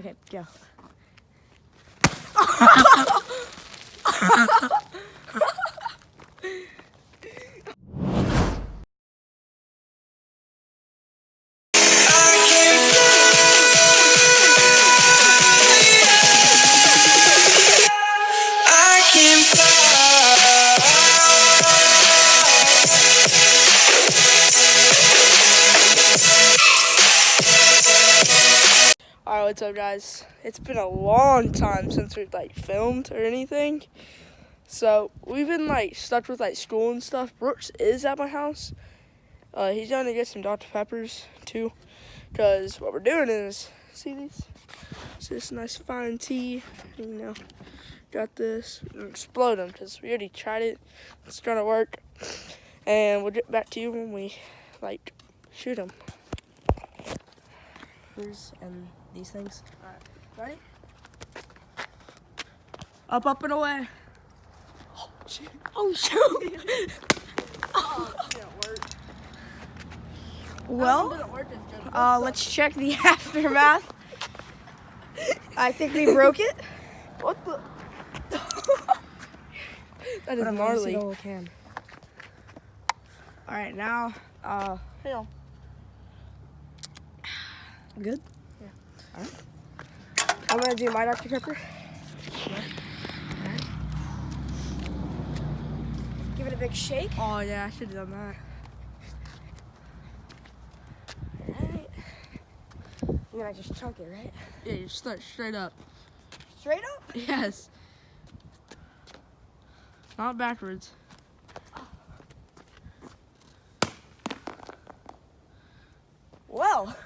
Okay, go. Alright, what's up, guys? It's been a long time since we've filmed or anything. So we've been stuck with school and stuff. Brooks is at my house. He's going to get some Dr. Peppers too, because what we're doing is, see these? It's this nice fine tea. Got this. We're gonna explode them because we already tried it. It's gonna work, and we'll get back to you when we shoot them. And these things. Alright, ready? Up and away. Oh shoot! Oh shoot! Oh, it didn't work. Well, let's check the aftermath. I think we broke it. What the? That is gnarly. All right, now, hang on. Good? Yeah. All right. I'm gonna do my Dr. Pepper. Sure. All right. Give it a big shake. Oh yeah, I should have done that. All right. You're gonna just chunk it, right? Yeah, you start straight up. Straight up? Yes. Not backwards. Well.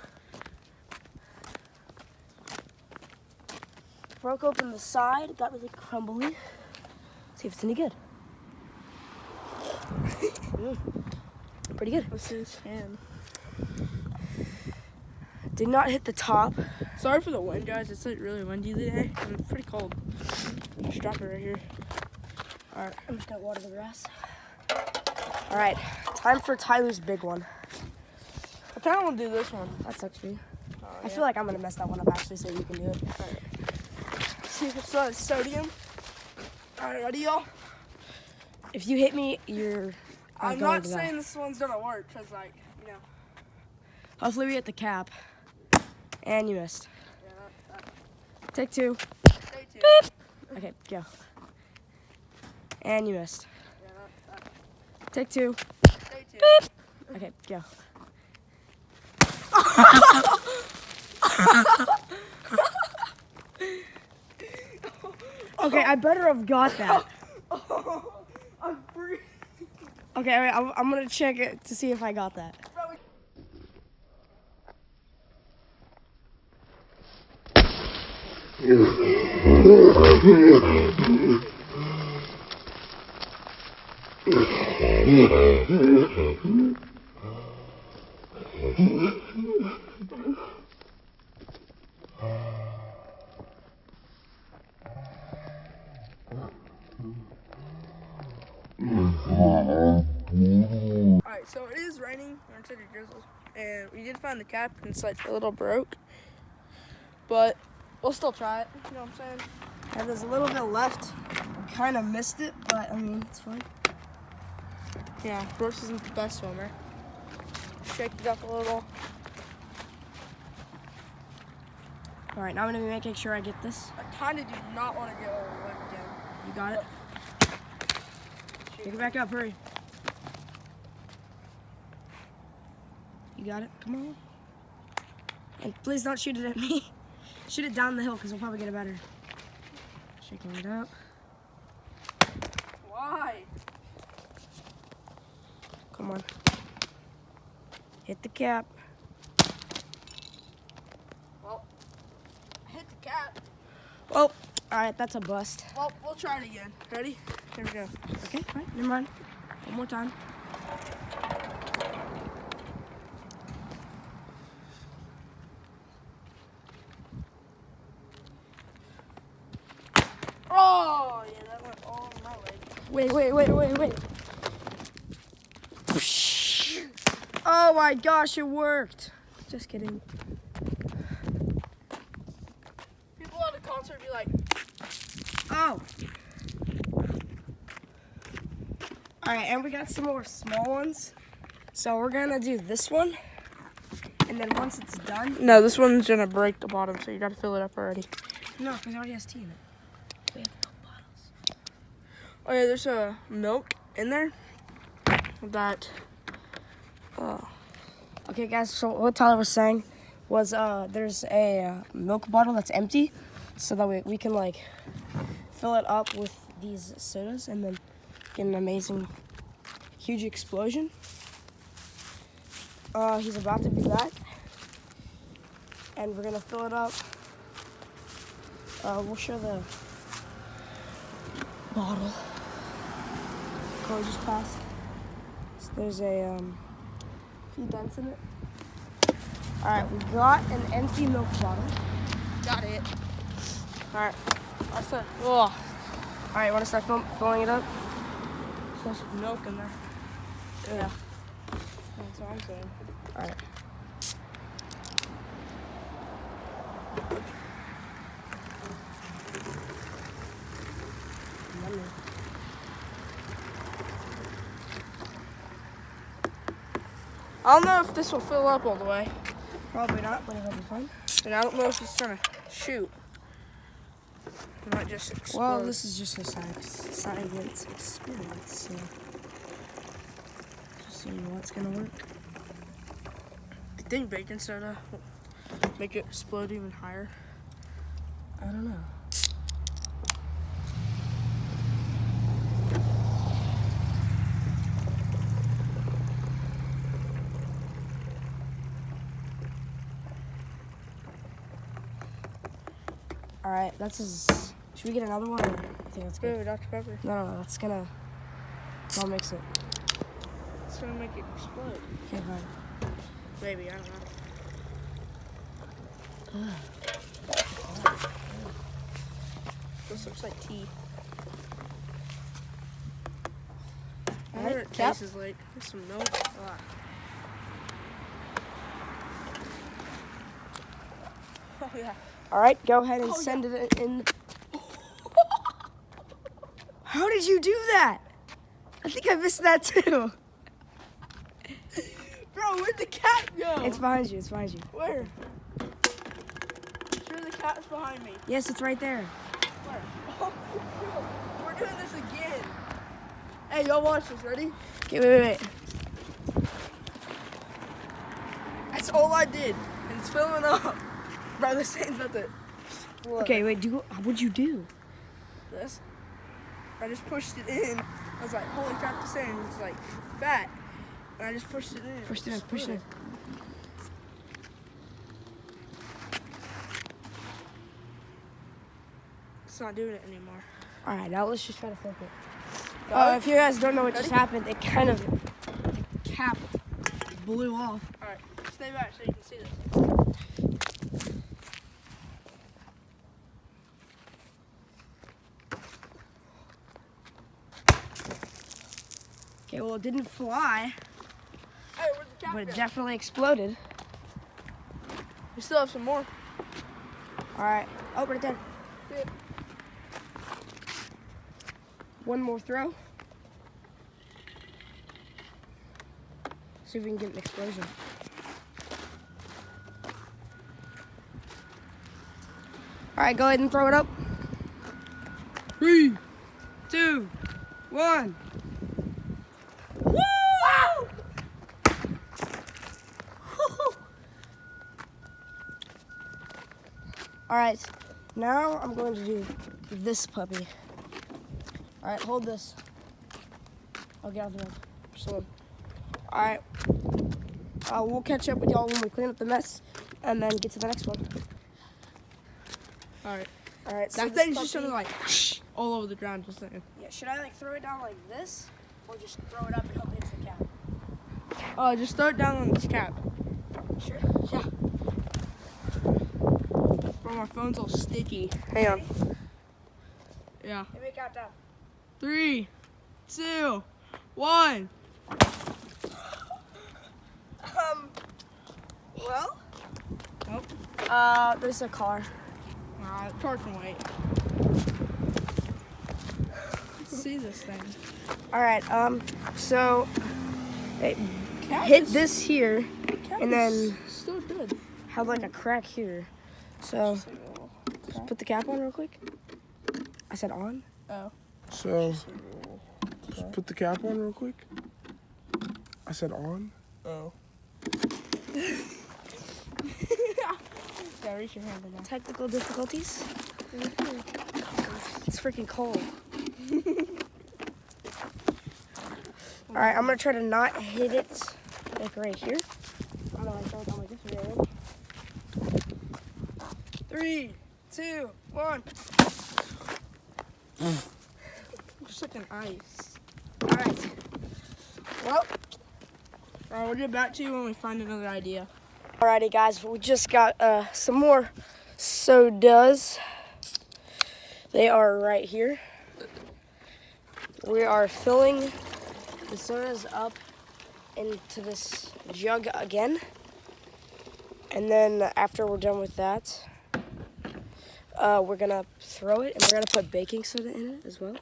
Broke open the side, got really crumbly. See if it's any good. Pretty good. Let's see this hand. Did not hit the top. Sorry for the wind, guys. It's really windy today, and it's pretty cold. Just drop it right here. All right, I'm just gonna water the grass. All right, time for Tyler's big one. I kind of want to do this one. That sucks for you. Oh, I feel like I'm gonna mess that one up actually, so you can do it. All right. See if it's sodium. All right, ready, y'all? If you hit me, you're. I'm going not to saying die. this one's gonna work, cause Hopefully we hit the cap. And you missed. Yeah, Take two. stay tuned. Beep. Okay, go. And you missed. Yeah, Take two. stay tuned. Beep. Okay, go. Okay, I better have got that. I'm free. Okay, all right, I'm gonna check it to see if I got that. Alright, so it is raining. We're in City Drizzles. And we did find the cap, and it's a little broke. But we'll still try it. You know what I'm saying? And there's a little bit left. Kind of missed it, but I mean, it's fine. Yeah, Brooks isn't the best swimmer. Shake it up a little. All right, now I'm gonna be making sure I get this. I kind of do not want to get over the wind again. You got it? Pick it back up, hurry. You got it? Come on. And please don't shoot it at me. Shoot it down the hill because we'll probably get it better. Shaking it up. Why? Come on. Hit the cap. Well, I hit the cap. Oh, all right, that's a bust. Well, we'll try it again. Ready? Here we go. Okay, all right, never mind. One more time. Oh, yeah, that went all my leg. Wait. Oh my gosh, it worked. Just kidding. wants her to be like, Oh. Alright, and we got some more small ones. So we're gonna do this one. And then once it's done. no, this one's gonna break the bottom, so you gotta fill it up already. No, because it already has tea in it. We have milk bottles. Oh yeah, there's a milk in there that, Okay, guys, so what Tyler was saying was there's a milk bottle that's empty. So that we can, like, fill it up with these sodas and then get an amazing, huge explosion. He's about to do that. And we're going to fill it up. We'll show the bottle. Chloe just passed. So there's a few dents in it. Alright, we got an empty milk bottle. got it. Alright, I said, oh, Alright, want to start filling it up? there's milk in there. Yeah. That's what I'm saying. Alright. I don't know if this will fill up all the way, Probably not, but it'll be fun. and I don't know if it's gonna shoot. It might just explode. Well, this is just a science experiment, so just so you know what's gonna work. Do you think baking soda will make it explode even higher? I don't know. All right, that's his. Should we get another one? Or I think that's good. Good, Dr. Pepper. No, that's gonna. I'll mix it. It's gonna make it explode. Okay, fine. Maybe, I don't know. This looks like tea. I wonder what it Cap. tastes like. There's some milk. Ah. Oh yeah. All right, go ahead and Oh, send it in. How did you do that? I think I missed that too. Bro, where'd the cat go? It's behind you. It's behind you. Where? Sure, the cat's behind me. Yes, it's right there. Where? Oh, we're doing this again. Hey, y'all watch this. Ready? Okay, wait. That's all I did, and it's filling up. Bro, this ain't about to explode. Okay, wait. What'd you do? This. I just pushed it in. I was like, holy crap, the sand is like fat. And I just pushed it in. Push it in. Push it in. It's not doing it anymore. All right, now let's just try to flip it. Got it? If you guys don't know what just Ready? happened, it kind of the cap blew off. Alright, stay back so you can see this. Okay, well it didn't fly, Hey, where'd the cat but it go? definitely exploded. We still have some more. All right. Oh, right there. See it? One more throw. See if we can get an explosion. All right, go ahead and throw it up. 3, 2, 1. Woo! All right, now I'm going to do this puppy. All right, hold this. I'll get out of the way. Just hold. All right, we'll catch up with y'all when we clean up the mess and then get to the next one. Alright. All right, so That this thing's just puppy- gonna like all over the ground, just saying. Yeah, should I like throw it down like this, or just throw it up and hope it hits the cap? Oh, just throw it down on this cap. Sure. Yeah. Bro, my phone's all sticky. Hang on. Yeah. Give me a countdown. 3, 2, 1. Well. Oh. There's a car. Car can wait. Let's see this thing. All right. So Cap hit is- this here, cap and is then still good. have like a crack here. So Just like a little crack. put the cap on real quick. I said on. Oh. So, Just like a little crack. put the cap on real quick. I said on. Oh. Yeah, reach your hand in there. Technical difficulties. It's freaking cold. All right, I'm gonna try to not hit it like right here. I'm gonna throw it down like this. Are you ready? 3, 2, 1. Just like an ice. All right. Well, We'll get back to you when we find another idea. alrighty, guys. We just got some more sodas. They are right here. We are filling the sodas up into this jug again. And then after we're done with that, we're gonna throw it, and we're gonna put baking soda in it as well.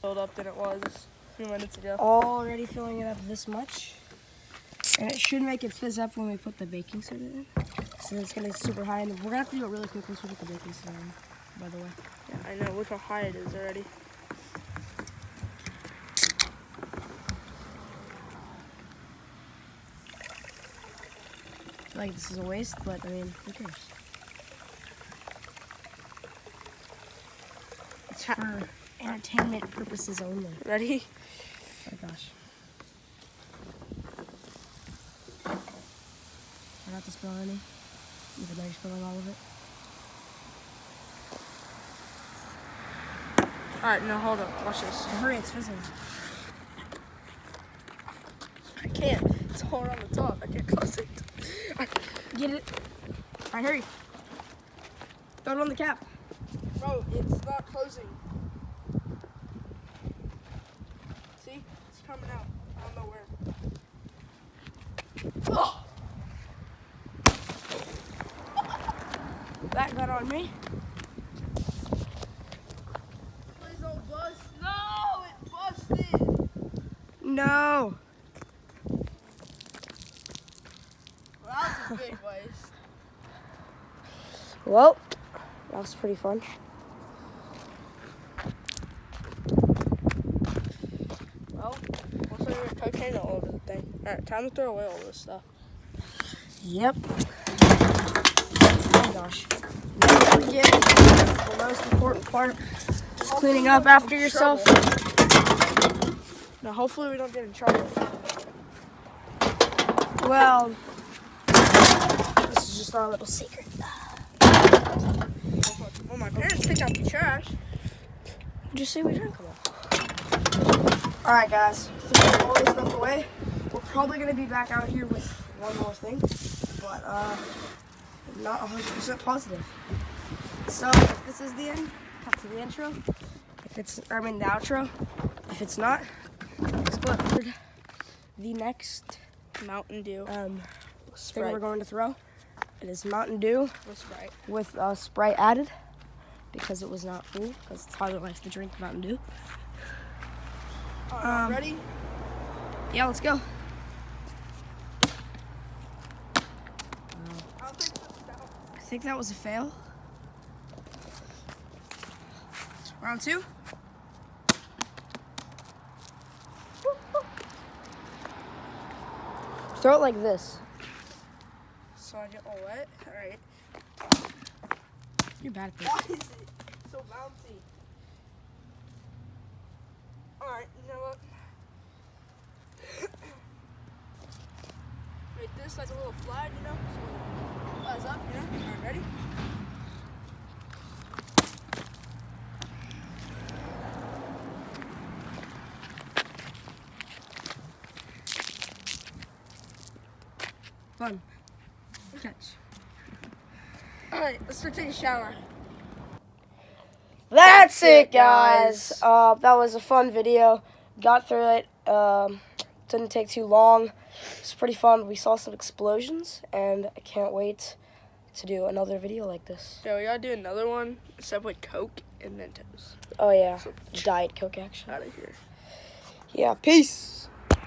Filled up than it was a few minutes ago. Already filling it up this much. And it should make it fizz up when we put the baking soda in. So it's gonna be super high, and we're gonna have to do it really quick once we put the baking soda in, by the way. Yeah, I know. Look how high it is already. I feel like this is a waste, but I mean, who cares? It's for entertainment purposes only. Ready? Oh my gosh. Try not to spill any, even though you're spilling all of it. Alright, now hold up. Watch this. Hurry, it's fizzing. I can't. It's all on the top. I can't close it. Get it. Alright, hurry. Throw it on the cap. Bro, it's not closing. See? It's coming out. I don't know where. Oh! That got on me. Please don't bust. No! It busted! No. Well, that was a big waste. Well, that was pretty fun. Well, looks like there's cocaine all over the thing. Alright, time to throw away all this stuff. Yep. Oh gosh. Don't forget the most important part is cleaning up after yourself. Now, hopefully we don't get in trouble. Well, this is just our little secret. Well, my parents pick out the trash. Just say we drank them all. Alright guys, throwing all this stuff away. We're probably going to be back out here with one more thing, but I'm not 100% positive. So, if this is the end, cut to the intro. If it's, I mean the outro. If it's not, split the next Mountain Dew. thing Sprite. we're going to throw. It is Mountain Dew With Sprite. with Sprite added because it was not full, because Tyler likes to drink Mountain Dew. Ready? Yeah, let's go. I don't think this counts. I think that was a fail. Round two. Throw it like this. So I get all wet? Alright. You're bad at this. Why is it so bouncy? Alright, you know what? Make this like a little flag, you know? So it flies up, you know? Alright, ready? Fun. Catch. Alright, let's go take a shower. That's it, guys. That was a fun video. Got through it. Didn't take too long. It's pretty fun. We saw some explosions, and I can't wait to do another video like this. Yeah, we gotta do another one except with Coke and Mentos. Oh yeah, Diet Coke action. Out of here. Yeah, peace.